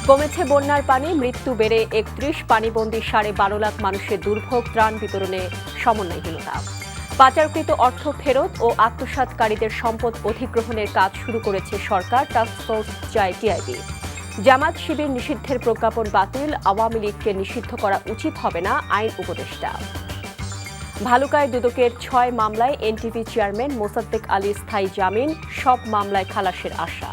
কমেছে বন্যার পানি, মৃত্যু বেড়ে ৩১, পানিবন্দী 12.5 লাখ মানুষের দুর্ভোগ, ত্রাণ বিতরণে সমন্বয়হীনতা। পাচারকৃত অর্থ ফেরত ও আত্মসাৎকারীদের সম্পদ অধিগ্রহণের কাজ শুরু করেছে সরকার, টাস্কফোর্স চায় টিআইবি। জামাত শিবির নিষিদ্ধের প্রজ্ঞাপন বাতিল, আওয়ামী লীগকে নিষিদ্ধ করা উচিত হবে না, আইন উপদেষ্টা। ভালুকায় দুদকের 6 মামলায় এনটিভি চেয়ারম্যান মোসাদ্দেক আলীর স্থায়ী জামিন, সব মামলায় খালাসের আশা।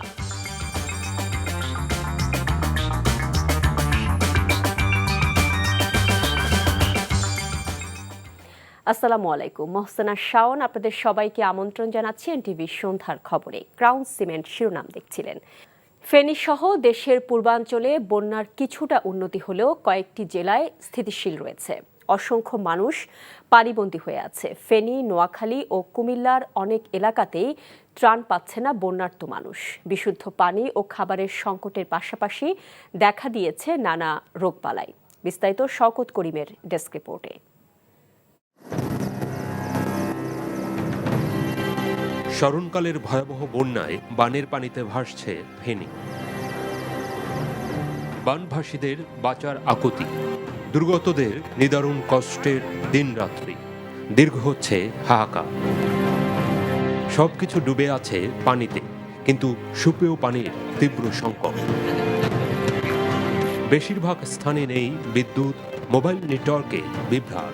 আসসালামু আলাইকুম, মহসেনা শাওন আপনাদের সবাইকে আমন্ত্রণ জানাচ্ছি এনটিভি সন্ধ্যার খবরে। ক্রাউন সিমেন্ট শিরোনাম দেখছিলেন। ফেনী সহ দেশের পূর্বাঞ্চলে বন্যার কিছুটা উন্নতি হলেও কয়েকটি জেলায় স্থিতিশীল রয়েছে। অসংখ্য মানুষ পানিবন্দী হয়ে আছে। ফেনী, নোয়াখালী ও কুমিল্লার অনেক এলাকাতেই ত্রাণ পাচ্ছে না বন্যার্ত মানুষ। বিশুদ্ধ পানি ও খাবারের সংকটের পাশাপাশি দেখা দিয়েছে নানা রোগবালাই। বিস্তারিত শওকত করিমের ডেস্ক রিপোর্টে। স্মরণকালের ভয়াবহ বন্যায় বানের পানিতে ভাসছে ফেনী। বানভাসীদের বাঁচার আকুতি, দুর্গতদের নিদারুণ কষ্টের দিনরাত্রি, দীর্ঘ হচ্ছে হাহাকার। সবকিছু ডুবে আছে পানিতে, কিন্তু সুপেয় পানির তীব্র সংকট। বেশিরভাগ স্থানে নেই বিদ্যুৎ, মোবাইল নেটওয়ার্কে বিভ্রাট।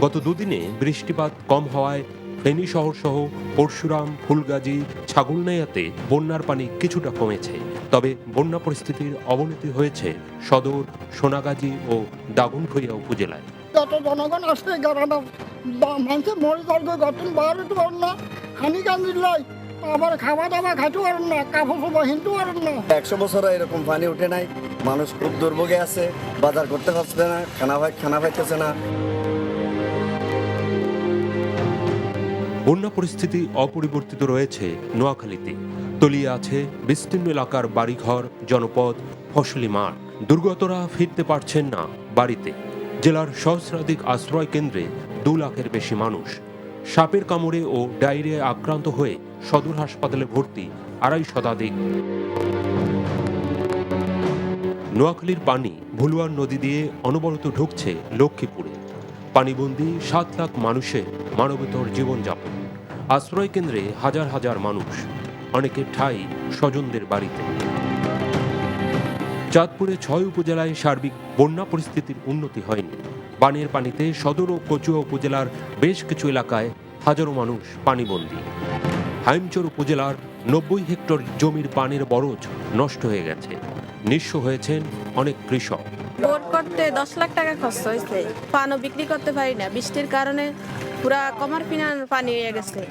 গত দুদিনে বৃষ্টিপাত কম হওয়ায় ফেনী শহর সহ পরশুরাম, ফুলগাজী, ছাগলনাইয়াতে বন্যার পানি কিছুটা কমেছে। তবে বন্যা পরিস্থিতির অবনতি হয়েছে সদর, সোনাগাজী ও দাগনভূঞা উপজেলায়। যত জনগণ আসছে মানুষের মরে যাবে, গঠন বার হতে পারেন না, হানি কান্দিল্লাই আবার খাওয়া দাওয়া খাইতে পারেন না, কাপড় চোপড় হিনতে পারেন না। 100 বছর এরকম পানি উঠে নাই, মানুষ খুব দুর্ভোগে আছে, বাজার করতে পারছে না, খানা পাইতেছে না। বন্যা পরিস্থিতি অপরিবর্তিত রয়েছে নোয়াখালীতে। তলিয়ে আছে বিস্তীর্ণ এলাকার বাড়িঘর, জনপদ, ফসলি মাঠ। দুর্গতরা ফিরতে পারছেন না বাড়িতে। জেলার সহস্রাধিক আশ্রয় কেন্দ্রে 2 লাখের বেশি মানুষ। সাপের কামড়ে ও ডায়রিয়ায় আক্রান্ত হয়ে সদর হাসপাতালে ভর্তি 250 শতাধিক। নোয়াখালীর পানি ভুলুয়ার নদী দিয়ে অনবরত ঢুকছে লক্ষ্মীপুরে। পানিবন্দী 7 লাখ মানুষের মানবেতর জীবনযাপন। আশ্রয় কেন্দ্রে হাজার হাজার মানুষ, অনেকের ঠাঁই স্বজনদের বাড়িতে। চাঁদপুরে 6 উপজেলায় সার্বিক বন্যা পরিস্থিতির উন্নতি হয়নি। বানের পানিতে সদর ও কচুয়া উপজেলার বেশ কিছু এলাকায় হাজারো মানুষ পানিবন্দী। হাইমচর উপজেলার 90 হেক্টর জমির পানির বরজ নষ্ট হয়ে গেছে। নিঃস্ব হয়েছেন অনেক কৃষক। বোর করতে 10 লাখ টাকা খরচ হয়েছে, পানও বিক্রি করতে পারি না, বৃষ্টির কারণে পুরা কমার পিনার পানি হয়ে গেছে।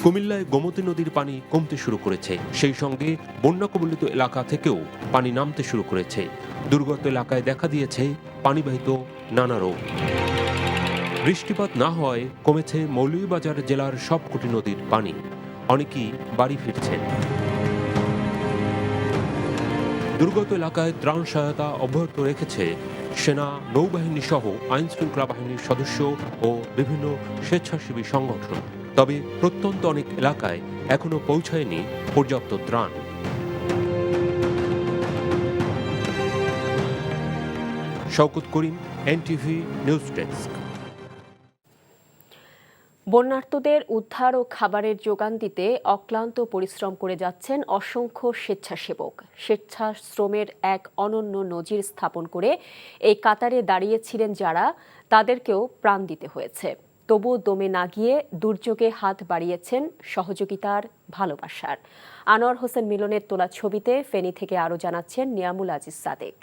কুমিল্লায় গোমতী নদীর পানি কমতে শুরু করেছে। সেই সঙ্গে বন্যা কবলিত এলাকা থেকেও পানি নামতে শুরু করেছে। দুর্গত এলাকায় দেখা দিয়েছে পানিবাহিত নানা রোগ। বৃষ্টিপাত না হওয়ায় কমেছে মৌলভীবাজার জেলার সবকটি নদীর পানি। অনেকেই বাড়ি ফিরছেন। দুর্গত এলাকায় ত্রাণ সহায়তা অব্যাহত রেখেছে সেনা, নৌবাহিনী সহ আইন শৃঙ্খলা বাহিনীর সদস্য ও বিভিন্ন স্বেচ্ছাসেবী সংগঠন। তবে প্রত্যন্ত অনেক এলাকায় এখনো পৌঁছায়নি পর্যাপ্ত ত্রাণ। শওকত করিম, এনটিভি নিউজ ডেস্ক। বন্যার্তদের উদ্ধার ও খাবারের যোগান দিতে অক্লান্ত পরিশ্রম করে যাচ্ছেন অসংখ্য স্বেচ্ছাসেবক। স্বেচ্ছাশ্রমের এক অনন্য নজির স্থাপন করে এই কাতারে দাঁড়িয়েছিলেন যারা, তাদেরকেও প্রাণ দিতে হয়েছে। তবু দমে না গিয়ে দুর্যোগে হাত বাড়িয়েছেন সহযোগিতার, ভালোবাসার। আনোয়ার হোসেন মিলনের তোলা ছবিতে ফেনী থেকে আরও জানাচ্ছেন নিয়ামুল আজিজ সাদেক।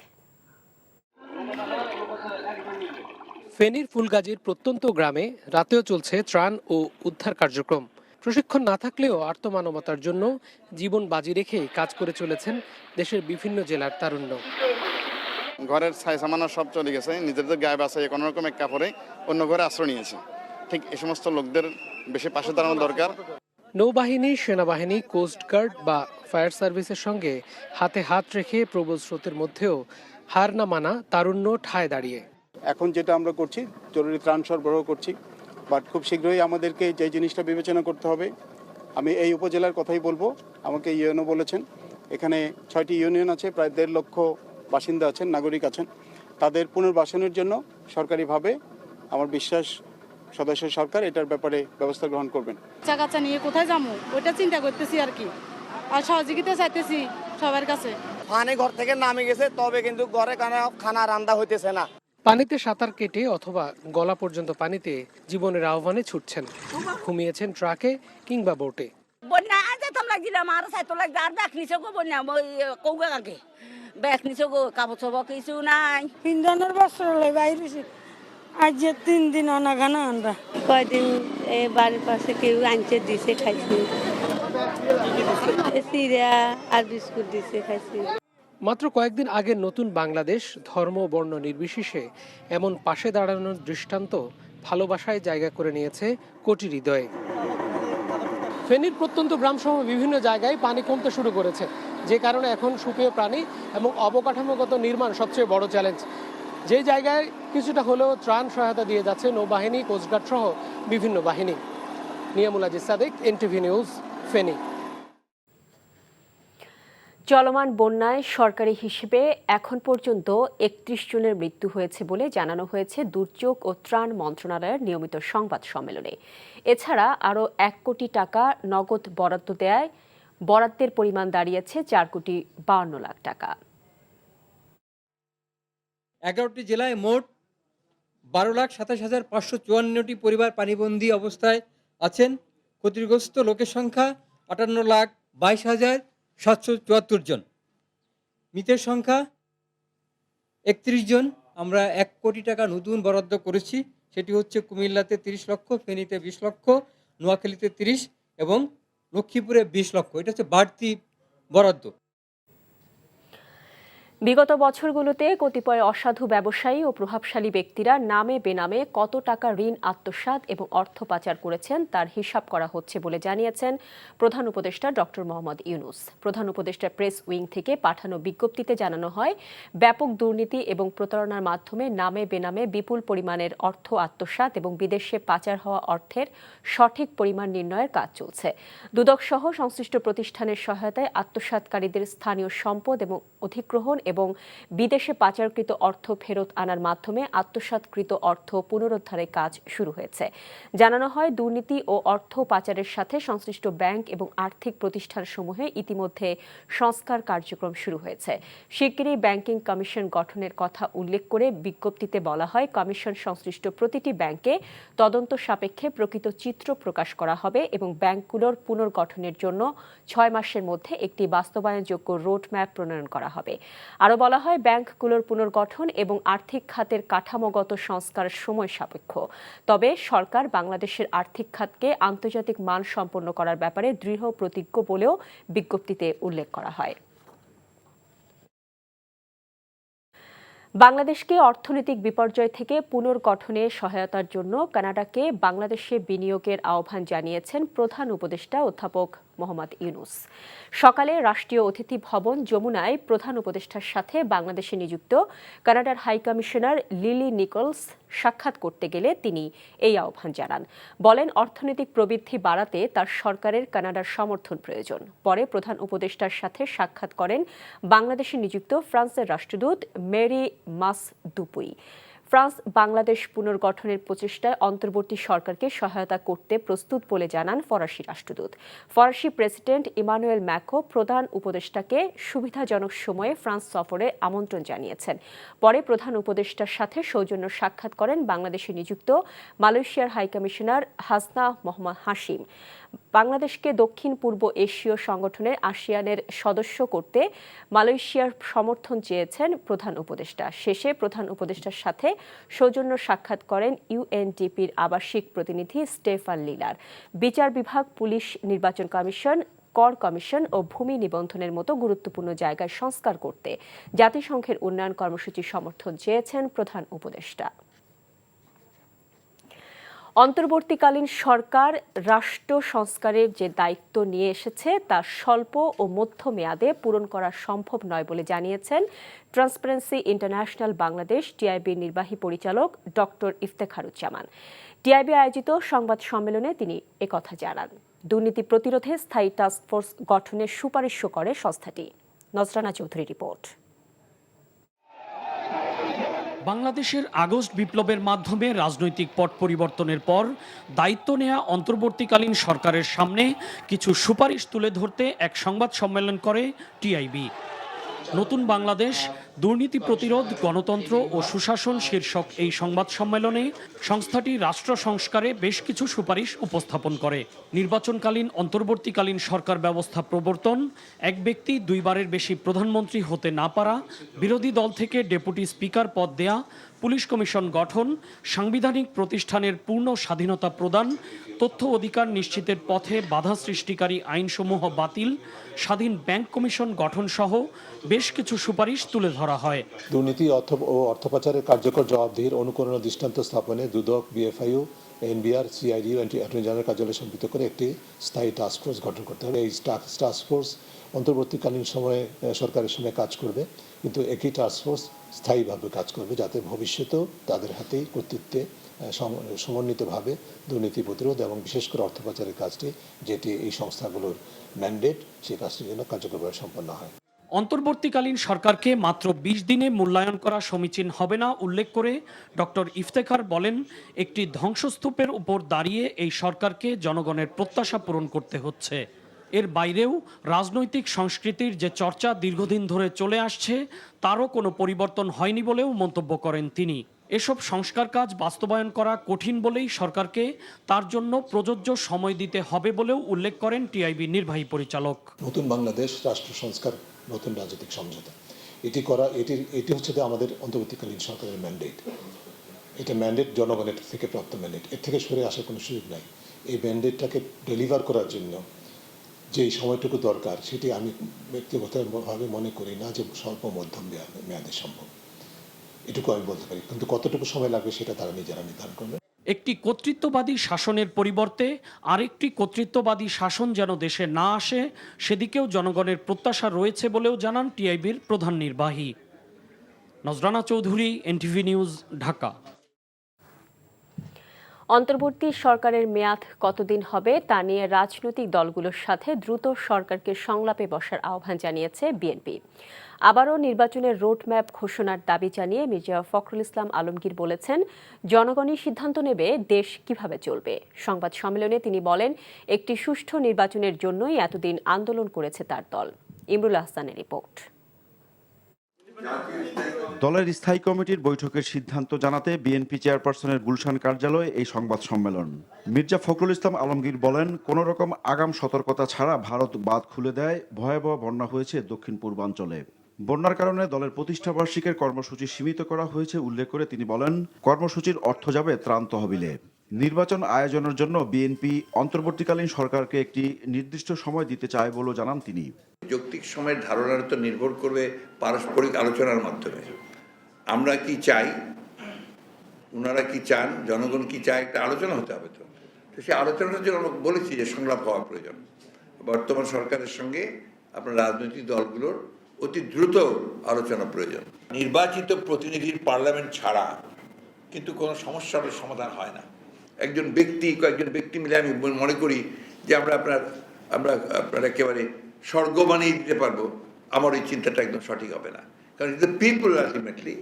ফেনীর ফুলগাজীর প্রত্যন্ত গ্রামে রাতেও চলছে ত্রাণ ও উদ্ধার কার্যক্রম। প্রশিক্ষণ না থাকলেও আর্তমানবতার জন্য জীবন বাজি রেখে কাজ করে চলেছেন দেশের বিভিন্ন জেলার তারুণ্য। ঘরের ছাই সামান্য সব চলে গেছে, নিজেদের গায়ে বাসায় কোনো রকম এক কাপড়ে অন্য ঘরে আশ্রয় নিয়েছে। ঠিক এই সমস্ত লোকদের বেশি পাশে দাঁড়ানো দরকার। নৌবাহিনী, সেনাবাহিনী, কোস্টগার্ড বা ফায়ার সার্ভিসের সঙ্গে হাতে হাত রেখে প্রবল স্রোতের মধ্যেও হার না মানা তারুণ্য ঠায় দাঁড়িয়ে। এখন যেটা আমরা করছি, জরুরি ত্রাণ সরবরাহ করছি, বাট খুব শীঘ্রই আমাদেরকে যে জিনিসটা বিবেচনা করতে হবে, আমি এই উপজেলার কথাই বলবো। আমাকে ইউএনও বলেছেন এখানে 6টি ইউনিয়ন আছে, প্রায় 1.5 লক্ষ বাসিন্দা আছেন, নাগরিক আছেন। তাদের পুনর্বাসনের জন্য সরকারিভাবে আমার বিশ্বাস সদস্য সরকার এটার ব্যাপারে ব্যবস্থা গ্রহণ করবেন। কাচ্চা নিয়ে কোথায় যাবো ওইটা চিন্তা করতেছি আর কি, আর সহযোগিতা চাইতেছি সবার কাছে। পানি ঘর থেকে নামে গেছে, তবে কিন্তু ঘরে খানা রান্না হইতেছে না। পানিতে সাঁতার কেটে অথবা গলা পর্যন্ত পানিতে জীবনের আহ্বানে ছুটছেন। ঘুমিয়েছেন ট্রাকে কিংবা বোটে। বন্যা আজ তো লাগছিলাম আর সাইতো লাগছে আর ব্যাগ নিছো গো বন্যা কৌগা আগে ব্যাগ নিছো গো কাপড় চোপড় কিছু নাই। ইন্দ্রানোর বস্ত্র লই বাইরেছি আজ যে 3 দিন অনাঘানা আমরা কয়দিন বাড়ির পাশে কেউ আনছে দিছে খাইছি, চিড়া আর বিস্কুট দিছে খাইছি। মাত্র কয়েকদিন আগের নতুন বাংলাদেশ ধর্ম বর্ণ নির্বিশেষে এমন পাশে দাঁড়ানোর দৃষ্টান্ত ভালোবাসায় জায়গা করে নিয়েছে কোটি হৃদয়ে। ফেনীর প্রত্যন্ত গ্রামসহ বিভিন্ন জায়গায় পানি কমতে শুরু করেছে, যে কারণে এখন সুপেয় প্রাণী এবং অবকাঠামোগত নির্মাণ সবচেয়ে বড় চ্যালেঞ্জ। যে জায়গায় কিছুটা হলেও ত্রাণ সহায়তা দিয়ে যাচ্ছে নৌবাহিনী, কোস্টগার্ড সহ বিভিন্ন বাহিনী। Niamul Aziz Sadek, NTV news, Feni. চলমান বন্যায় সরকারি হিসেবে এখন পর্যন্ত 31 জনের মৃত্যু হয়েছে বলে জানানো হয়েছে দুর্যোগ ও ত্রাণ মন্ত্রণালয়ের নিয়মিত সংবাদ সম্মেলনে। এছাড়া আরও 1 কোটি টাকা নগদ বরাদ্দ দেয়, বরাদ্দের পরিমাণ দাঁড়িয়েছে 4 কোটি 52 লাখ টাকা। 11টি জেলায় মোট 12,27,554টি পরিবার পানিবন্দী অবস্থায় আছেন। ক্ষতিগ্রস্ত লোকের সংখ্যা 58,22,774 জন। মৃতের সংখ্যা 31 জন। আমরা 1 কোটি টাকা নতুন বরাদ্দ করেছি, সেটি হচ্ছে কুমিল্লাতে 30 লক্ষ, ফেনীতে 20 লক্ষ, নোয়াখালীতে 30 এবং লক্ষ্মীপুরে 20 লক্ষ। এটা হচ্ছে বাড়তি বরাদ্দ। বিগত বছরগুলোতে কতিপয় অসাধু ব্যবসায়ী ও প্রভাবশালী ব্যক্তিরা নামে বেনামে কত টাকা ঋণ আত্মসাৎ এবং অর্থ পাচার করেছেন তার হিসাব করা হচ্ছে বলে জানিয়েছেন প্রধান উপদেষ্টা ডক্টর মোহাম্মদ ইউনূস। প্রধান উপদেষ্টার প্রেস উইং থেকে পাঠানো বিজ্ঞপ্তিতে জানানো হয়, ব্যাপক দুর্নীতি এবং প্রতারণার মাধ্যমে নামে বেনামে বিপুল পরিমাণের অর্থ আত্মসাৎ এবং বিদেশে পাচার হওয়া অর্থের সঠিক পরিমাণ নির্ণয়ের কাজ চলছে। দুদক সহ সংশ্লিষ্ট প্রতিষ্ঠানের সহায়তায় আত্মসাৎকারীদের স্থানীয় সম্পদ এবং অধিগ্রহণ এবং বিদেশে পাচারকৃত অর্থ ফেরত আনার মাধ্যমে আত্মসাৎকৃত অর্থ পুনরুদ্ধারের কাজ শুরু হয়েছে। জানানো হয়, দুর্নীতি ও অর্থ পাচারের সাথে সংশ্লিষ্ট ব্যাংক এবং আর্থিক প্রতিষ্ঠানসমূহে ইতিমধ্যে সংস্কার কার্যক্রম শুরু হয়েছে। শিগগিরই ব্যাংকিং কমিশন গঠনের কথা উল্লেখ করে বিজ্ঞপ্তিতে বলা হয়, কমিশন সংশ্লিষ্ট প্রতিটি ব্যাংকে তদন্ত সাপেক্ষে প্রকৃত চিত্র প্রকাশ করা হবে এবং ব্যাংকগুলোর পুনর্গঠনের জন্য 6 মাসের মধ্যে একটি বাস্তবায়নযোগ্য রোডম্যাপ প্রণয়ন করা হবে। আরও বলা হয়, ব্যাংকগুলোর পুনর্গঠন এবং আর্থিক খাতের কাঠামোগত সংস্কার সময় সাপেক্ষ। তবে সরকার বাংলাদেশের আর্থিক খাতকে আন্তর্জাতিক মান সম্পন্ন করার ব্যাপারে দৃঢ় প্রতিজ্ঞ বলেও বিজ্ঞপ্তিতে উল্লেখ করা হয়। বাংলাদেশকে অর্থনৈতিক বিপর্যয় থেকে পুনর্গঠনে সহায়তার জন্য কানাডাকে বাংলাদেশে বিনিয়োগের আহ্বান জানিয়েছেন প্রধান উপদেষ্টা অধ্যাপক মোহাম্মদ ইউনূস। সকালে রাষ্ট্রীয় অতিথি ভবন যমুনায় প্রধান উপদেষ্টার সাথে বাংলাদেশে নিযুক্ত কানাডার হাইকমিশনার লিলি নিকলস সাক্ষাৎ করতে গেলে তিনি এই আহ্বান জানান। বলেন, অর্থনৈতিক প্রবৃদ্ধি বাড়াতে তার সরকারের কানাডার সমর্থন প্রয়োজন। পরে প্রধান উপদেষ্টার সাথে সাক্ষাৎ করেন বাংলাদেশে নিযুক্ত ফ্রান্সের রাষ্ট্রদূত মেরি মাস দুপুই। ফ্রান্স বাংলাদেশ পুনর্গঠনের প্রচেষ্টায় অন্তর্বর্তী সরকারকে সহায়তা করতে প্রস্তুত বলে জানান ফরাসি রাষ্ট্রদূত। ফরাসি প্রেসিডেন্ট ইমানুয়েল ম্যাক্রো প্রধান উপদেষ্টাকে সুবিধাজনক সময়ে ফ্রান্স সফরে আমন্ত্রণ জানিয়েছেন। পরে প্রধান উপদেষ্টার সাথে সৌজন্য সাক্ষাৎ করেন বাংলাদেশে নিযুক্ত মালয়েশিয়ার হাইকমিশনার হাসনা মোহাম্মদ হাশিম। বাংলাদেশকে দক্ষিণ পূর্ব এশীয় সংগঠনের আসিয়ানের সদস্য করতে মালয়েশিয়ার সমর্থন চেয়েছেন প্রধান উপদেষ্টা। শেষে প্রধান উপদেষ্টার সাথে সৌজন্য সাক্ষাৎ করেন ইউএনডিপির আবাসিক প্রতিনিধি স্টেফান লিলার। বিচার বিভাগ, পুলিশ, নির্বাচন কমিশন, কর কমিশন ও ভূমি নিবন্ধনের মতো গুরুত্বপূর্ণ জায়গায় সংস্কার করতে জাতিসংঘের উন্নয়ন কর্মসূচি সমর্থন চেয়েছেন প্রধান উপদেষ্টা। অন্তর্বর্তীকালীন সরকার রাষ্ট্র সংস্কারের যে দায়িত্ব নিয়ে এসেছে তা স্বল্প ও মধ্য মেয়াদে পূরণ করা সম্ভব নয় বলে জানিয়েছেন ট্রান্সপারেন্সি ইন্টারন্যাশনাল বাংলাদেশ টিআইবির নির্বাহী পরিচালক ডক্টর ইফতেখারুজ্জামান। টিআইবি আয়োজিত সংবাদ সম্মেলনে তিনি একথা জানান। দুর্নীতি প্রতিরোধে স্থায়ী টাস্কফোর্স গঠনের সুপারিশও করে সংস্থাটি। নজরানা চৌধুরী রিপোর্ট। বাংলাদেশের আগস্ট বিপ্লবের মাধ্যমে রাজনৈতিক পট পরিবর্তনের পর দায়িত্ব নেয়া অন্তর্বর্তীকালীন সরকারের সামনে কিছু সুপারিশ তুলে ধরতে এক সংবাদ সম্মেলন করে টিআইবি। নতুন বাংলাদেশ, দুর্নীতি প্রতিরোধ, গণতন্ত্র ও সুশাসন শীর্ষক এই সংবাদ সম্মেলনে সংস্থাটি রাষ্ট্র সংস্কারে বেশ কিছু সুপারিশ উপস্থাপন করে। নির্বাচনকালীন অন্তর্বর্তীকালীন সরকার ব্যবস্থা প্রবর্তন, এক ব্যক্তি দুইবারের বেশি প্রধানমন্ত্রী হতে না পারা, বিরোধী দল থেকে ডেপুটি স্পিকার পদ দেয়া, পুলিশ কমিশন গঠন, সাংবিধানিক প্রতিষ্ঠানের পূর্ণ স্বাধীনতা প্রদান, তথ্য অধিকার নিশ্চিতের পথে বাধা সৃষ্টিকারী আইনসমূহ বাতিল, স্বাধীন ব্যাংক কমিশন গঠন সহ বেশ কিছু সুপারিশ তুলে ধরা হয়। দুর্নীতি ও অর্থপাচারের কার্যকর জবাবদিহির অনুকরণ দৃষ্টান্ত স্থাপনে Dudok, BFIU, NBR, CID, attorney general কার্যালয় সম্পৃক্ত করে একটি স্থায়ী টাস্কফোর্স গঠন করতে হবে। এই টাস্কফোর্স অন্তর্বর্তীকালীন সময়ে সরকারের সময় কাজ করবে, কিন্তু একই টাস্কফোর্স স্থায়ীভাবে কাজ করবে, যাতে ভবিষ্যতেও তাদের হাতেই কর্তৃত্বে সমন্বিতভাবে দুর্নীতি প্রতিরোধ এবং বিশেষ করে অর্থপাচারের কাজটি, যেটি এই সংস্থাগুলোর ম্যান্ডেট, সেই কাজটির জন্য কার্যকরভাবে সম্পন্ন হয়। অন্তর্বর্তীকালীন সরকারকে মাত্র ২০ দিনে মূল্যায়ন করা সমীচীন হবে না উল্লেখ করে ডক্টর ইফতেখার বলেন, একটি ধ্বংসস্তূপের উপর দাঁড়িয়ে এই সরকারকে জনগণের প্রত্যাশা পূরণ করতে হচ্ছে। এর বাইরেও রাজনৈতিক সংস্কৃতির যে চর্চা দীর্ঘদিন ধরে চলে আসছে তারও কোনো পরিবর্তন হয়নি বলেও মন্তব্য করেন তিনি। এসব সংস্কার কাজ বাস্তবায়ন করা কঠিন বলেই সরকারকে তার জন্য প্রযোজ্য সময় দিতে হবে বলেও উল্লেখ করেন টিআইবি নির্বাহী পরিচালক। নতুন বাংলাদেশ রাষ্ট্র সংস্কার, নতুন রাজনৈতিক সমঝোতা, এটি হচ্ছে আমাদের অন্তর্বর্তীকালীন সরকারের ম্যান্ডেট। এটা ম্যান্ডেট জনগণের থেকে প্রাপ্ত ম্যান্ডেট, এর থেকে সরে আসার কোনো সুযোগ নাই। এই ম্যান্ডেটটাকে ডেলিভার করার জন্য যে সময়টুকু দরকার, সেটি আমি ব্যক্তিগতভাবে মনে করি না যে স্বল্প মধ্যম মেয়াদে সম্ভব। এটুকু আমি বলতে পারি, কিন্তু কতটুকু সময় লাগবে সেটা তারা নিজেরা নির্ধারণ করবে। একটি কর্তৃত্ববাদী শাসনের পরিবর্তে আরেকটি কর্তৃত্ববাদী শাসন যেন দেশে না আসে, সেদিকেও জনগণের প্রত্যাশা রয়েছে বলেও জানান টিআইবির প্রধান নির্বাহী। নজরানা চৌধুরী, এনটিভি নিউজ, ঢাকা। অন্তর্বর্তী সরকারের মেয়াদ কতদিন হবে তা নিয়ে রাজনৈতিক দলগুলোর সাথে দ্রুত সরকারকে সংলাপে বসার আহ্বান জানিয়েছে বিএনপি। আবারও নির্বাচনের রোডম্যাপ ঘোষণার দাবি জানিয়ে মির্জা ফখরুল ইসলাম আলমগীর বলেছেন, জনগণই সিদ্ধান্ত নেবে দেশ কিভাবে চলবে। সংবাদ সম্মেলনে তিনি বলেন, একটি সুষ্ঠু নির্বাচনের জন্যই এতদিন আন্দোলন করেছে তার দল। ইমরুল আহসানের রিপোর্ট। দলের স্থায়ী কমিটির বৈঠকের সিদ্ধান্ত জানাতে বিএনপি চেয়ারপারসনের গুলশান কার্যালয়ে এই সংবাদ সম্মেলন। মির্জা ফখরুল ইসলাম আলমগীর বলেন, কোনো রকম আগাম সতর্কতা ছাড়া ভারত বাঁধ খুলে দেয়, ভয়াবহ বন্যা হয়েছে দক্ষিণ পূর্বাঞ্চলে। বন্যার কারণে দলের প্রতিষ্ঠাবার্ষিকীর কর্মসূচি সীমিত করা হয়েছে উল্লেখ করে তিনি বলেন, কর্মসূচির অর্থ যাবে ত্রাণ তহবিলে। নির্বাচন আয়োজনের জন্য বিএনপি অন্তর্বর্তীকালীন সরকারকে একটি নির্দিষ্ট সময় দিতে চায় বলেও জানান তিনি। যৌক্তিক সময়ের ধারণার তো নির্ভর করবে পারস্পরিক আলোচনার মাধ্যমে। আমরা কি চাই, ওনারা কি চান, জনগণ কি চায়, একটা আলোচনা হতে হবে। তো সেই আলোচনার জন্য আমরা বলেছি যে সংলাপ হওয়া প্রয়োজন। বর্তমান সরকারের সঙ্গে আপনার রাজনৈতিক দলগুলোর অতি দ্রুত আলোচনা প্রয়োজন। নির্বাচিত প্রতিনিধির পার্লামেন্ট ছাড়া কিন্তু কোনো সমস্যার সমাধান হয় না। একজন ব্যক্তি, কয়েকজন ব্যক্তি মিলে আমি মনে করি যে আমরা আপনার একেবারে স্বর্গ বানিয়ে দিতে পারবো, আমার এই চিন্তাটা একদম সঠিক হবে না। কারণ দ্য পিপল আলটিমেটলি,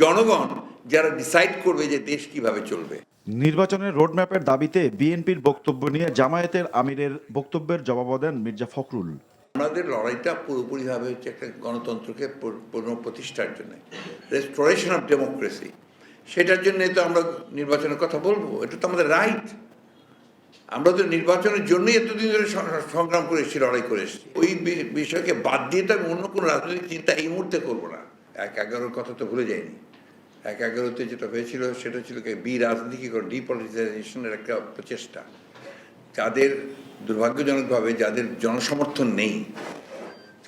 জনগণ যারা ডিসাইড করবে যে দেশ কিভাবে চলবে। নির্বাচনের রোডম্যাপের দাবিতে বিএনপির বক্তব্য নিয়ে জামায়াতের আমিরের বক্তব্যের জবাব দেন মির্জা ফখরুল। আমাদের লড়াইটা পুরোপুরিভাবে হচ্ছে একটা গণতন্ত্রকে পুনঃপ্রতিষ্ঠার জন্য, রেস্টোরেশন অফ ডেমোক্রেসি। সেটার জন্য তো আমরা নির্বাচনের কথা বলবো, এটা তো আমাদের রাইট। আমরা তো নির্বাচনের জন্যই এতদিন ধরে সংগ্রাম করে এসেছি, লড়াই করে এসেছি। ওই বিষয়কে বাদ দিয়ে তো আমি অন্য কোনো রাজনৈতিক চিন্তা এই মুহূর্তে করবো না। ১/১১ কথা তো ভুলে যায়নি। ১/১১-তে যেটা হয়েছিল সেটা ছিল রাজনীতিকরণ, ডিপলিটিসাইজেশনের একটা প্রচেষ্টা। যাদের দুর্ভাগ্যজনকভাবে যাদের জনসমর্থন নেই,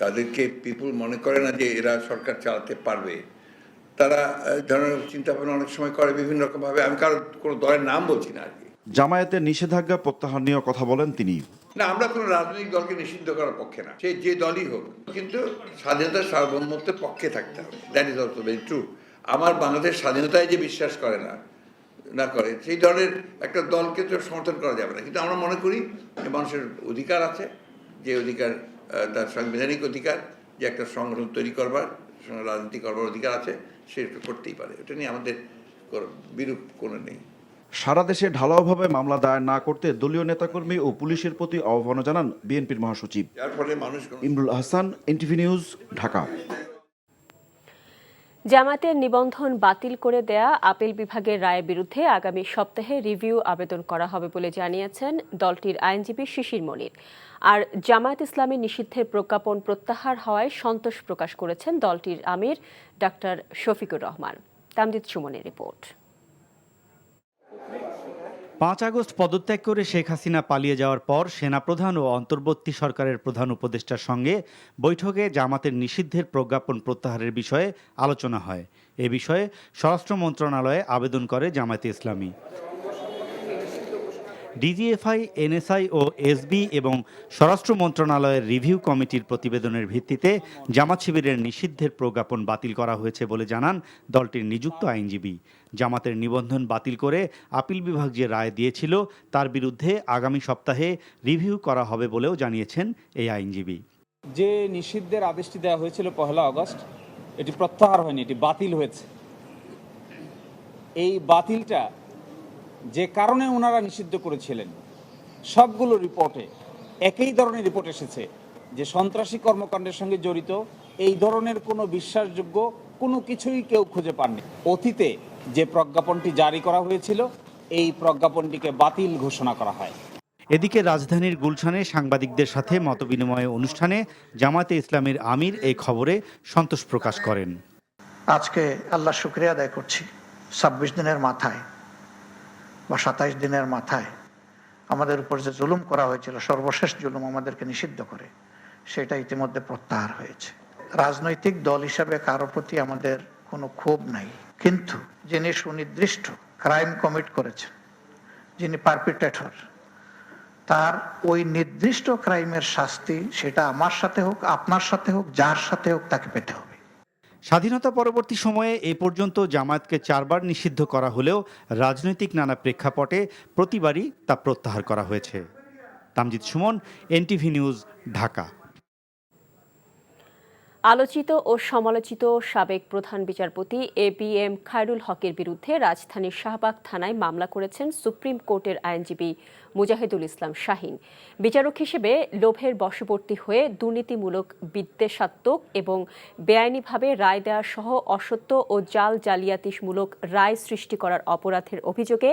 যাদেরকে পিপুল মনে করে না যে এরা সরকার চালাতে পারবে, তারা ধরনের চিন্তা ভাবনা অনেক সময় করে বিভিন্ন রকমভাবে। আমি কোনো দলের নাম বলছি না আর কি। জামায়াতের নিষেধাজ্ঞা প্রত্যাহার নিয়ে কথা বলেন তিনি। না, আমরা কোনো রাজনৈতিক দলকে নিষিদ্ধ করার পক্ষে না, সে যে দলই হোক, কিন্তু স্বাধীনতার সার্বভৌমত্বের পক্ষে থাকতে হবে। That is also very true. আমার বাংলাদেশ স্বাধীনতায় যে বিশ্বাস করে না করে, সেই দলের একটা দলকে তো সমর্থন করা যাবে না। কিন্তু আমরা মনে করি যে মানুষের অধিকার আছে, যে অধিকার তার সাংবিধানিক অধিকার, যে একটা সংগঠন তৈরি করবার, রাজনীতি করবার অধিকার আছে, সেটা করতেই পারে। এটা নিয়ে আমাদের বিরূপ কোনো নেই। সারা দেশে ঢালাওভাবে মামলা দায়ের না করতে দলীয় নেতাকর্মী ও পুলিশের প্রতি আহ্বান জানান বিএনপির মহাসচিব। যার ফলে মানুষ ইমরুল হাসান, এনটিভি নিউজ, ঢাকা। জামায়াতের নিবন্ধন বাতিল করে দেয়া আপিল বিভাগের রায়ের বিরুদ্ধে আগামী সপ্তাহে রিভিউ আবেদন করা হবে বলে জানিয়েছেন দলটির আইনজীবী শিশির মনির। আর জামায়াত ইসলামী নিষিদ্ধের প্রজ্ঞাপন প্রত্যাহার হওয়ায় সন্তোষ প্রকাশ করেছেন দলটির আমির ডাক্তার শফিকুর রহমান। তামজিদ সুমনের রিপোর্ট। 5 আগস্ট পদত্যাগ করে শেখ হাসিনা পালিয়ে যাওয়ার পর সেনাপ্রধান ও অন্তর্বর্তী সরকারের প্রধান উপদেষ্টার সঙ্গে বৈঠকে জামাতের নিষিদ্ধের প্রজ্ঞাপন প্রত্যাহারের বিষয়ে আলোচনা হয়। এ বিষয়ে স্বরাষ্ট্র মন্ত্রণালয়ে আবেদন করে জামায়াতে ইসলামী। ডিজিএফআই, এনএসআই ও এসবি এবং স্বরাষ্ট্র মন্ত্রণালয়ের রিভিউ কমিটির প্রতিবেদনের ভিত্তিতে জামাত শিবিরের নিষিদ্ধের প্রজ্ঞাপন বাতিল করা হয়েছে বলে জানান দলটির নিযুক্ত আইনজীবী। জামাতের নিবন্ধন বাতিল করে আপিল বিভাগ যে রায় দিয়েছিল তার বিরুদ্ধে আগামী সপ্তাহে রিভিউ করা হবে বলেও জানিয়েছেন এই আইনজীবী। যে নিষিদ্ধের আদেশটি দেওয়া হয়েছিল 1 আগস্ট, এটি প্রত্যাহার হয়নি, এটি বাতিল হয়েছে। এই বাতিলটা যে কারণে ওনারা নিষিদ্ধ করেছিলেন, সবগুলো রিপোর্টে একই ধরনের রিপোর্ট এসেছে যে সন্ত্রাসী কর্মকাণ্ডের সঙ্গে জড়িত এই ধরনের কোনো বিশ্বাসযোগ্য কোনো কিছুই কেউ খুঁজে পাননি। অতীতে যে প্রজ্ঞাপনটি জারি করা হয়েছিল, এই প্রজ্ঞাপনটিকে বাতিল ঘোষণা করা হয়। এদিকে রাজধানীর গুলশানে সাংবাদিকদের সাথে মতবিনিময় অনুষ্ঠানে জামায়াতে ইসলামীর আমির এই খবরে সন্তোষ প্রকাশ করেন। আজকে আল্লাহ শুকরিয়া আদায় করছি, 26 দিনের মাথায় বা 27 দিনের মাথায় আমাদের উপর যে জুলুম করা হয়েছিল, সর্বশেষ জুলুম আমাদেরকে নিষিদ্ধ করে, সেটা ইতিমধ্যে প্রত্যাহার হয়েছে। রাজনৈতিক দল হিসাবে কারো প্রতি আমাদের কোনো ক্ষোভ নাই, কিন্তু যিনি সুনির্দিষ্ট ক্রাইম কমিট করেছেন, যিনি পারপিট্রেটর, তার ওই নির্দিষ্ট ক্রাইমের শাস্তি, সেটা আমার সাথে হোক, আপনার সাথে হোক, যার সাথে হোক, তাকে পেতে হবে। স্বাধীনতা পরবর্তী সময়ে এ পর্যন্ত জামায়াতকে 4 বার নিষিদ্ধ করা হলেও রাজনৈতিক নানা প্রেক্ষাপটে প্রতিবারই তা প্রত্যাহার করা হয়েছে। Tamjid Suman, NTV news, Dhaka. আলোচিত ও সমালোচিত সাবেক প্রধান বিচারপতি ABM খায়রুল হকের বিরুদ্ধে রাজধানীর শাহবাগ থানায় মামলা করেছেন সুপ্রিম কোর্টের আইনজীবী মুজাহিদুল ইসলাম শাহীন। বিচারক হিসেবে লোভের বশবর্তী হয়ে দুর্নীতিমূলক বিদ্বেষাত্মক এবং বেআইনিভাবে রায় দেওয়া সহ অসত্য ও জালিয়াতিমূলক রায় সৃষ্টি করার অপরাধের অভিযোগে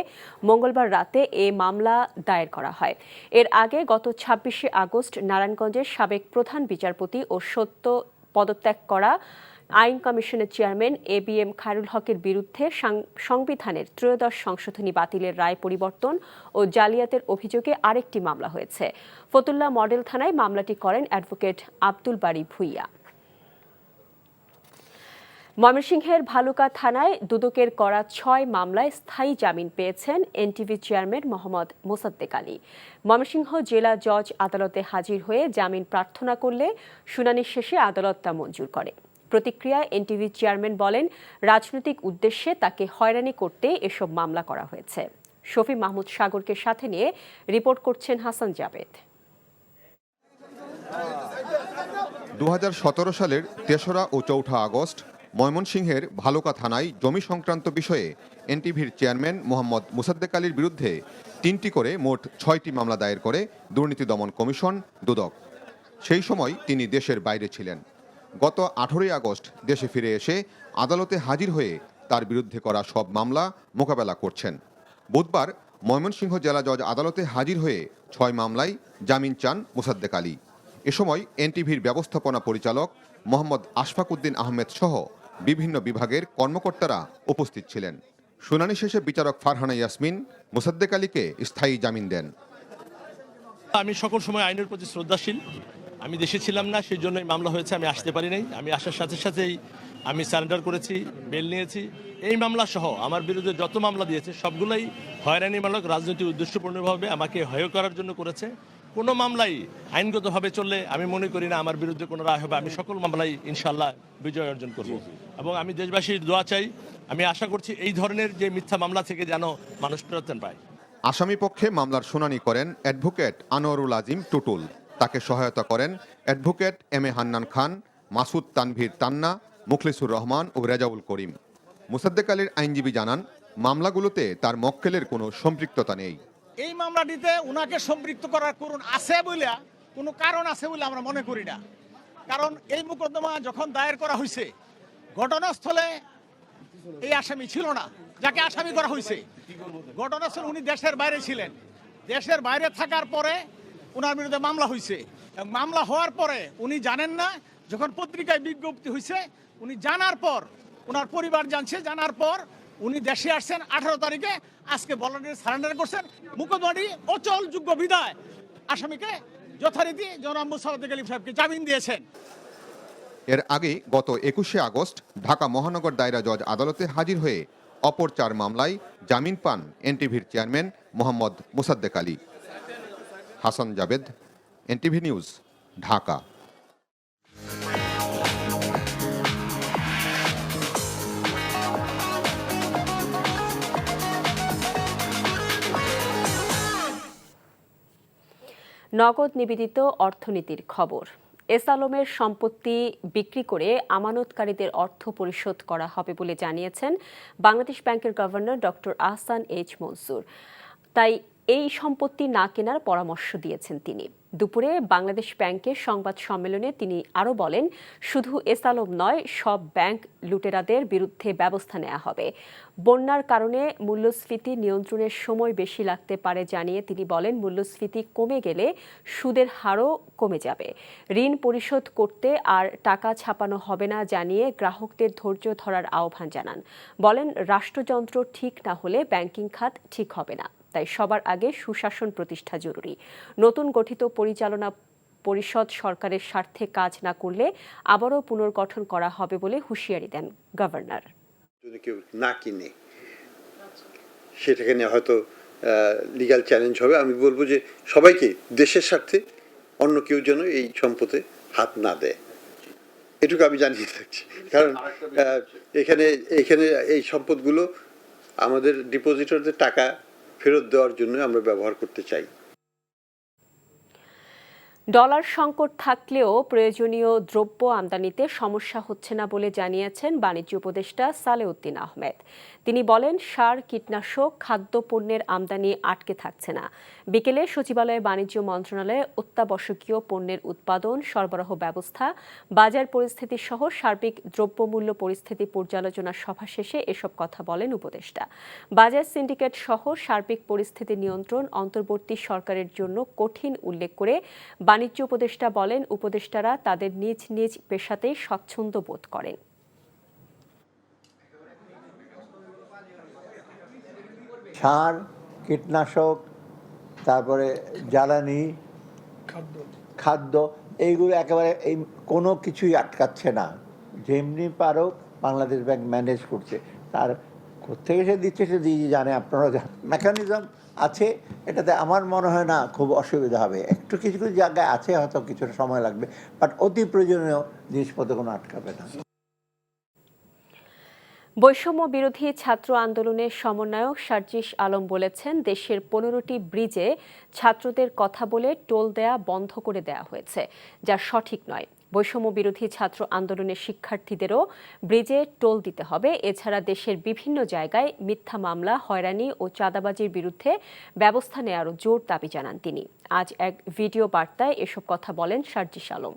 মঙ্গলবার রাতে এ মামলা দায়ের করা হয়। এর আগে গত 26শে আগস্ট নারায়ণগঞ্জের সাবেক প্রধান বিচারপতি ও সত্য পদত্যাগ করা আইন কমিশনের চেয়ারম্যান ABM খায়রুল হকের বিরুদ্ধে সংবিধানের 13শ সংশোধনী বাতিলের রায় পরিবর্তন ও জালিয়াতের অভিযোগে আরেকটি মামলা হয়েছে। ফতুল্লা মডেল থানায় মামলাটি করেন অ্যাডভোকেট আব্দুল বারী ভুইয়া। ময়মনসিংহের ভালুকা থানায় দুদকের করা 6 মামলায় স্থায়ী জামিন পেয়েছেন এনটিভি চেয়ারম্যান মোহাম্মদ মোসাদ্দেক আলী। ময়মনসিংহ জেলা জজ আদালতে হাজির হয়ে জামিন প্রার্থনা করলে শুনানি শেষে আদালত তা মঞ্জুর করে। প্রতিক্রিয়ায় এনটিভি চেয়ারম্যান বলেন, রাজনৈতিক উদ্দেশ্যে তাকে হয়রানি করতে এসব মামলা করা হয়েছে। শফি মাহমুদ সাগরকে সাথে নিয়ে রিপোর্ট করছেন হাসান জাবেদ। 2017 সালের 3রা ও 4ঠা আগস্ট ময়মনসিংহের ভালুকা থানায় জমি সংক্রান্ত বিষয়ে এনটিভির চেয়ারম্যান মোহাম্মদ মোসাদ্দেক আলীর বিরুদ্ধে 3টি করে মোট 6টি মামলা দায়ের করে দুর্নীতি দমন কমিশন দুদক। সেই সময় তিনি দেশের বাইরে ছিলেন। গত 18ই আগস্ট দেশে ফিরে এসে আদালতে হাজির হয়ে তার বিরুদ্ধে করা সব মামলা মোকাবেলা করছেন। বুধবার ময়মনসিংহ জেলা জজ আদালতে হাজির হয়ে 6 মামলায় জামিন চান মোসাদ্দেক আলী। এ সময় এনটিভির ব্যবস্থাপনা পরিচালক মোহাম্মদ আশফাক উদ্দিন আহমেদ সহ বিভিন্ন বিভাগের কর্মকর্তারা উপস্থিত ছিলেন। শুনানি শেষে বিচারক ফারহানা ইয়াসমিন মোসাদ্দেক আলীকে স্থায়ী জামিন দেন। আমি সকল সময় আইনের প্রতি শ্রদ্ধাশীল। আমি দেশে ছিলাম না, সেই জন্যই মামলা হয়েছে, আমি আসতে পারি নাই। আমি আসার সাথে সাথেই আমি সারেন্ডার করেছি, বেল নিয়েছি। এই মামলা সহ আমার বিরুদ্ধে যত মামলা দিয়েছে সবগুলোই হয়রানিমূলক রাজনৈতিক উদ্দেশ্যপূর্ণভাবে আমাকে হেয় করার জন্য করেছে। কোনো মামলাই আইনগতভাবে চললে আমি মনে করি না আমার বিরুদ্ধে কোনো রায় হবে। আমি সকল মামলাই ইনশাআল্লাহ বিজয় অর্জন করব এবং আমি দেশবাসীর দোয়া চাই। আমি আশা করছি এই ধরনের যে মিথ্যা মামলা থেকে যেন মানুষ পরিত্রাণ পায়। আসামি পক্ষে মামলার শুনানি করেন অ্যাডভোকেট আনোয়ারুল আজিম টুটুল। তাকে সহায়তা করেন অ্যাডভোকেট MA হান্নান খান, মাসুদ তানভীর তান্না, মুখলিসুর রহমান ও রেজাউল করিম। মুসাদ্দেক আলীর আইনজীবী জানান, মামলাগুলোতে তার মক্কেলের কোনো সম্পৃক্ততা নেই। এই মামলাটিতে উনাকে সম্পৃক্ত করার কোনো কারণ আছে বলে আমরা মনে করি না। কারণ এই মোকদ্দমা যখন দায়ের করা হয়েছে, ঘটনাস্থলে এই আসামি ছিল না, যাকে আসামি করা হয়েছে। ঘটনাস্থলে উনি দেশের বাইরে ছিলেন। দেশের বাইরে থাকার পরে ওনার বিরুদ্ধে মামলা হয়েছে। মামলা হওয়ার পরে উনি জানেন না, যখন পত্রিকায় বিজ্ঞপ্তি হয়েছে উনি জানার পর, ওনার পরিবার জানছে, জানার পর উনি দেশে আসছেন 18 তারিখে। আজকে ভলান্টিয়ার সারেন্ডার করছেন। মোকদ্দমাটি অচলযোগ্য বিধায় আসামিকে যথারীতি জনাব মুসাদ্দেক আলী সাহেবকে জামিন দিয়েছেন। এর আগে গত 21শে আগস্ট ঢাকা মহানগর দায়রা জজ আদালতে হাজির হয়ে অপর 4 মামলায় জামিন পান এনটিভির chairman Mohammad Musaddek Ali. Hasan Jabed, NTV news, Dhaka. Nagad নিবেদিত অর্থনীতির খবর। এস আলমের সম্পত্তি বিক্রি করে আমানতকারীদের অর্থ পরিশোধ করা হবে বলে জানিয়েছেন বাংলাদেশ ব্যাংকের governor doctor Ahsan H Mansur. তাই এই সম্পত্তি না কেনার পরামর্শ দিয়েছেন তিনি। দুপুরে বাংলাদেশ ব্যাংকের সংবাদ সম্মেলনে তিনি আরও বলেন, শুধু এস আলম নয়, সব ব্যাংক লুটেরাদের বিরুদ্ধে ব্যবস্থা নেওয়া হবে। বন্যার কারণে মূল্যস্ফীতি নিয়ন্ত্রণের সময় বেশি লাগতে পারে জানিয়ে তিনি বলেন, মূল্যস্ফীতি কমে গেলে সুদের হারও কমে যাবে। ঋণ পরিশোধ করতে আর টাকা ছাপানো হবে না জানিয়ে গ্রাহকদের ধৈর্য ধরার আহ্বান জানান। বলেন, রাষ্ট্রযন্ত্র ঠিক না হলে ব্যাংকিং খাত ঠিক হবে না। তাই সবার আগে সুশাসন প্রতিষ্ঠা জরুরি। নতুন গঠিত পরিচালনা পরিষদ সরকারের স্বার্থে কাজ না করলে আবারও পুনর্গঠন করা হবে বলে হুঁশিয়ারি দেন গভর্নর। যদি কেউ না কিনে, সেটাকে নিয়ে হয়তো লিগ্যাল চ্যালেঞ্জ হবে। আমি বলবো যে সবাইকে দেশের স্বার্থে অন্য কেউ যেন এই সম্পদে হাত না দেয়, এটুকু আমি জানিয়ে থাকছি। কারণ এখানে এই সম্পদগুলো আমাদের ডিপোজিটরদের টাকা ফেরত দেওয়ার জন্য আমরা ব্যবহার করতে চাই। ডলার সংকট থাকলেও প্রয়োজনীয় দ্রব্য আমদানিতে সমস্যা হচ্ছে না বলে জানিয়েছেন বাণিজ্য উপদেষ্টা সালেউদ্দিন আহমেদ। তিনি বলেন, সার, কীটনাশক, খাদ্যপণ্যের আমদানি আটকে থাকছে না। বিকেলে সচিবালয়ে বাণিজ্য মন্ত্রণালয়ে অত্যাবশ্যকীয় পণ্যের উৎপাদন, সরবরাহ ব্যবস্থা, বাজার পরিস্থিতি সহ সার্বিক দ্রব্যমূল্য পরিস্থিতি পর্যালোচনা সভা শেষে এসব কথা বলেন উপদেষ্টা। বাজার সিন্ডিকেট সহ সার্বিক পরিস্থিতি নিয়ন্ত্রণ অন্তর্বর্তী সরকারের জন্য কঠিন উল্লেখ করে বাণিজ্য উপদেষ্টা বলেন, উপদেষ্টারা তাদের নিজ নিজ পেশাতেই স্বচ্ছন্দ বোধ করেন। সার, কীটনাশক, তারপরে জ্বালানি, খাদ্য, এইগুলো একেবারে এই কোনো কিছুই আটকাচ্ছে না। যেমনি পারো বাংলাদেশ ব্যাংক ম্যানেজ করছে। তার কোথেকে সে দিচ্ছে সে দিয়ে জানে, আপনারা মেকানিজম আছে। এটাতে আমার মনে হয় না খুব অসুবিধা হবে। একটু কিছু কিছু জায়গায় আছে, হয়তো কিছুটা সময় লাগবে, বাট অতি প্রয়োজনীয় জিনিসপত্র কোনো আটকাবে না। বৈষম্য বিরোধী ছাত্র আন্দোলনের সমন্বয়ক সার্জিস আলম বলেছেন, দেশের 15টি ব্রিজে ছাত্রদের কথা বলে টোল দেয়া বন্ধ করে দেয়া হয়েছে, যা সঠিক নয়। বৈষম্য বিরোধী ছাত্র আন্দোলনের শিক্ষার্থীদেরও ব্রিজে টোল দিতে হবে। এছাড়া দেশের বিভিন্ন জায়গায় মিথ্যা মামলা, হয়রানি ও চাঁদাবাজির বিরুদ্ধে ব্যবস্থা নেওয়ারও জোর দাবি জানান তিনি। আজ এক ভিডিও বার্তায় এসব কথা বলেন সার্জিস আলম।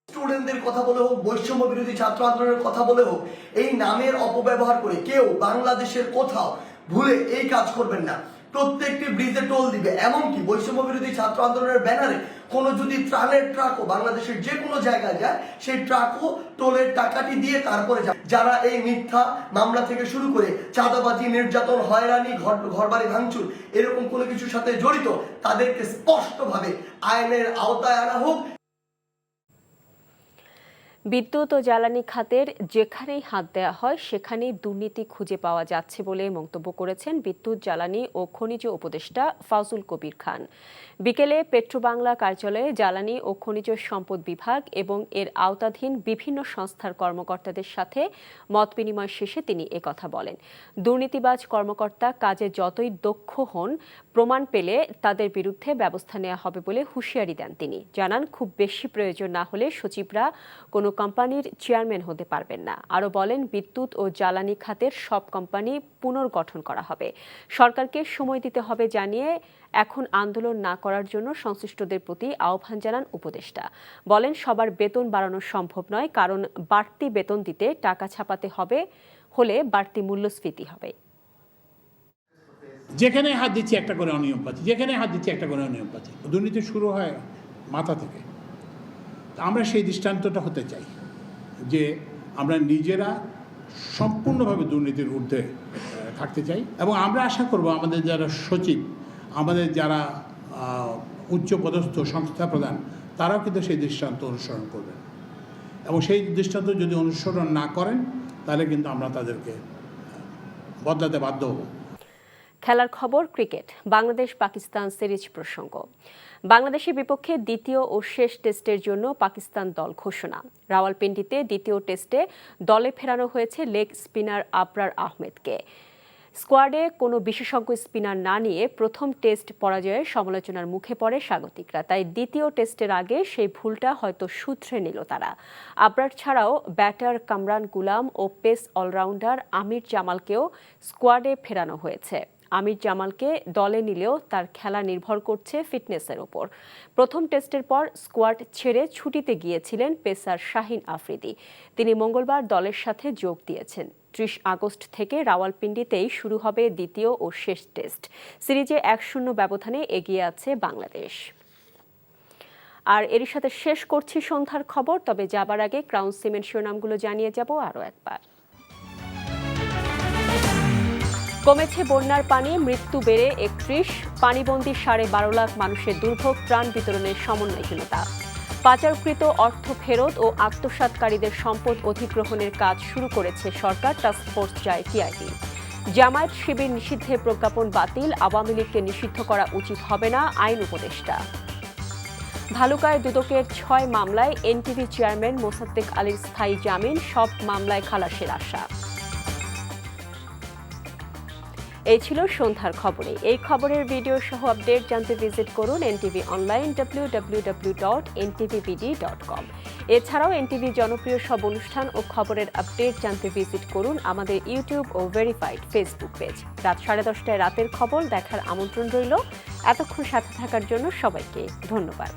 স্টুডেন্টদের কথা বলে হোক, বৈষম্য বিরোধী ছাত্র আন্দোলনের কথা বলে হোক, এই নামের অপব্যবহার করে কেউ বাংলাদেশের কোথাও ভুলে এই কাজ করবেন না। প্রত্যেকটি ব্রিজে টোল দিবে। এমনকি বৈষম্য বিরোধী ছাত্র আন্দোলনের ব্যানারে কোনো যদি ত্রাণের ট্রাকও বাংলাদেশের যে কোনো জায়গায় যায়, সেই ট্রাকও টোলের টাকাটি দিয়ে তারপরে যায়। যারা এই মিথ্যা মামলা থেকে শুরু করে চাঁদাবাজি, নির্যাতন, হয়রানি, ঘরবাড়ি ভাঙচুর এরকম কোনো কিছুর সাথে জড়িত, তাদেরকে স্পষ্টভাবে আইনের আওতায় আনা হোক। বিদ্যুৎ ও জ্বালানি খাতের যেখানেই হাত দেওয়া হয় সেখানেই দুর্নীতি খুঁজে পাওয়া যাচ্ছে বলে মন্তব্য করেছেন বিদ্যুৎ, জ্বালানি ও খনিজ উপদেষ্টা ফাউজুল কবির খান। বিকেলে পেট্রোবাংলা কার্যালয়ে জ্বালানি ও খনিজ সম্পদ বিভাগ এবং এর আওতাধীন বিভিন্ন সংস্থার কর্মকর্তাদের সাথে মতবিনিময় শেষে তিনি একথা বলেন। দুর্নীতিবাজ কর্মকর্তা কাজে যতই দক্ষ হন, প্রমাণ পেলে তাদের বিরুদ্ধে ব্যবস্থা নেওয়া হবে বলে হুঁশিয়ারি দেন তিনি। জানান, খুব বেশি প্রয়োজন না হলে সচিবরা কোনো কোম্পানির চেয়ারম্যান হতে পারবেন না। আরও বলেন, বিদ্যুৎ ও জ্বালানি খাতের সব কোম্পানি পুনর্গঠন করা হবে। সরকারকে সময় দিতে হবে জানিয়ে এখন আন্দোলন না করার জন্য সংশ্লিষ্টদের প্রতি আহ্বান জানান উপদেষ্টা। বলেন, সবার বেতন বাড়ানো সম্ভব নয়, কারণ বাড়তি বেতন দিতে টাকা ছাপাতে হলে বাড়তি মূল্যস্ফীতি হবে। যেখানে হাত দিচ্ছি একটা করে অনিয়ম পাচ্ছি, যেখানে হাত দিচ্ছি একটা করে অনিয়ম পাচ্ছি। দুর্নীতি শুরু হয় মাথা থেকে। আমরা সেই দৃষ্টান্তটা হতে চাই যে আমরা নিজেরা সম্পূর্ণভাবে দুর্নীতির ঊর্ধ্বে থাকতে চাই, এবং আমরা আশা করব আমাদের যারা সচিব, আমাদের যারা উচ্চপদস্থ সংস্থা প্রধান, তারাও কিন্তু সেই দৃষ্টান্ত অনুসরণ করবেন, এবং সেই দৃষ্টান্ত যদি অনুসরণ না করেন তাহলে কিন্তু আমরা তাদেরকে বদলাতে বাধ্য হব। খেলার খবর, ক্রিকেট। বাংলাদেশ পাকিস্তান সিরিজ প্রসঙ্গ। বাংলাদেশের বিপক্ষে দ্বিতীয় ও শেষ টেস্টের জন্য পাকিস্তান দল ঘোষণা। রাওয়ালপিন্ডিতে দ্বিতীয় টেস্টে দলে ফেরানো হয়েছে লেগ স্পিনার আবরার আহমেদকে। স্কোয়াডে কোনো বিশেষজ্ঞ স্পিনার না নিয়ে প্রথম টেস্ট পরাজয়ের সমালোচনার মুখে পড়ে স্বাগতিকরা, তাই দ্বিতীয় টেস্টের আগে সেই ভুলটা হয়তো শুধরে নিল তারা। আবরার ছাড়াও ব্যাটার কামরান গুলাম ও পেস অলরাউন্ডার আমির জামালকেও স্কোয়াডে ফেরানো হয়েছে। আমির জামালকে দলে নিলেও তার খেলা নির্ভর করছে ফিটনেসের ওপর। প্রথম টেস্টের পর স্কোয়াড ছেড়ে ছুটিতে গিয়েছিলেন পেসার শাহিন আফ্রিদি। তিনি মঙ্গলবার দলের সাথে যোগ দিয়েছেন। 30 আগস্ট থেকে রাওয়ালপিন্ডিতেই শুরু হবে দ্বিতীয় ও শেষ টেস্ট। সিরিজে 1-0 ব্যবধানে এগিয়ে আছে বাংলাদেশ। আর এর সাথে শেষ করছি সন্ধ্যার খবর। তবে যাবার আগে ক্রাউন সিমেন্ট শিরোনামগুলো জানিয়ে যাব আরও একবার। কমেছে বন্যার পানি, মৃত্যু বেড়ে 31, পানিবন্দী 12.5 লাখ মানুষের দুর্ভোগ, ত্রাণ বিতরণের সমন্বয়হীনতা। পাচারকৃত অর্থ ফেরত ও আত্মসাৎকারীদের সম্পদ অধিগ্রহণের কাজ শুরু করেছে সরকার, টাস্কফোর্স যায় টিআইবি। জামায়াত শিবির নিষিদ্ধের প্রজ্ঞাপন বাতিল, আওয়ামী লীগকে নিষিদ্ধ করা উচিত হবে না, আইন উপদেষ্টা। ভালুকায় দুদকের 6 মামলায় এনটিভি চেয়ারম্যান মোসাদ্দেক আলীর স্থায়ী জামিন, সব মামলায় খালাসের আশা। এই ছিল সন্ধ্যার খবরে। এই খবরের ভিডিও সহ আপডেট জানতে ভিজিট করুন এনটিভি অনলাইন www.ntvbd.com। এছাড়াও এনটিভি জনপ্রিয় সব অনুষ্ঠান ও খবরের আপডেট জানতে ভিজিট করুন আমাদের ইউটিউব ও ভেরিফাইড ফেসবুক পেজ। রাত 10:30 রাতের খবর দেখার আমন্ত্রণ রইল। এতক্ষণ সাথে থাকার জন্য সবাইকে ধন্যবাদ।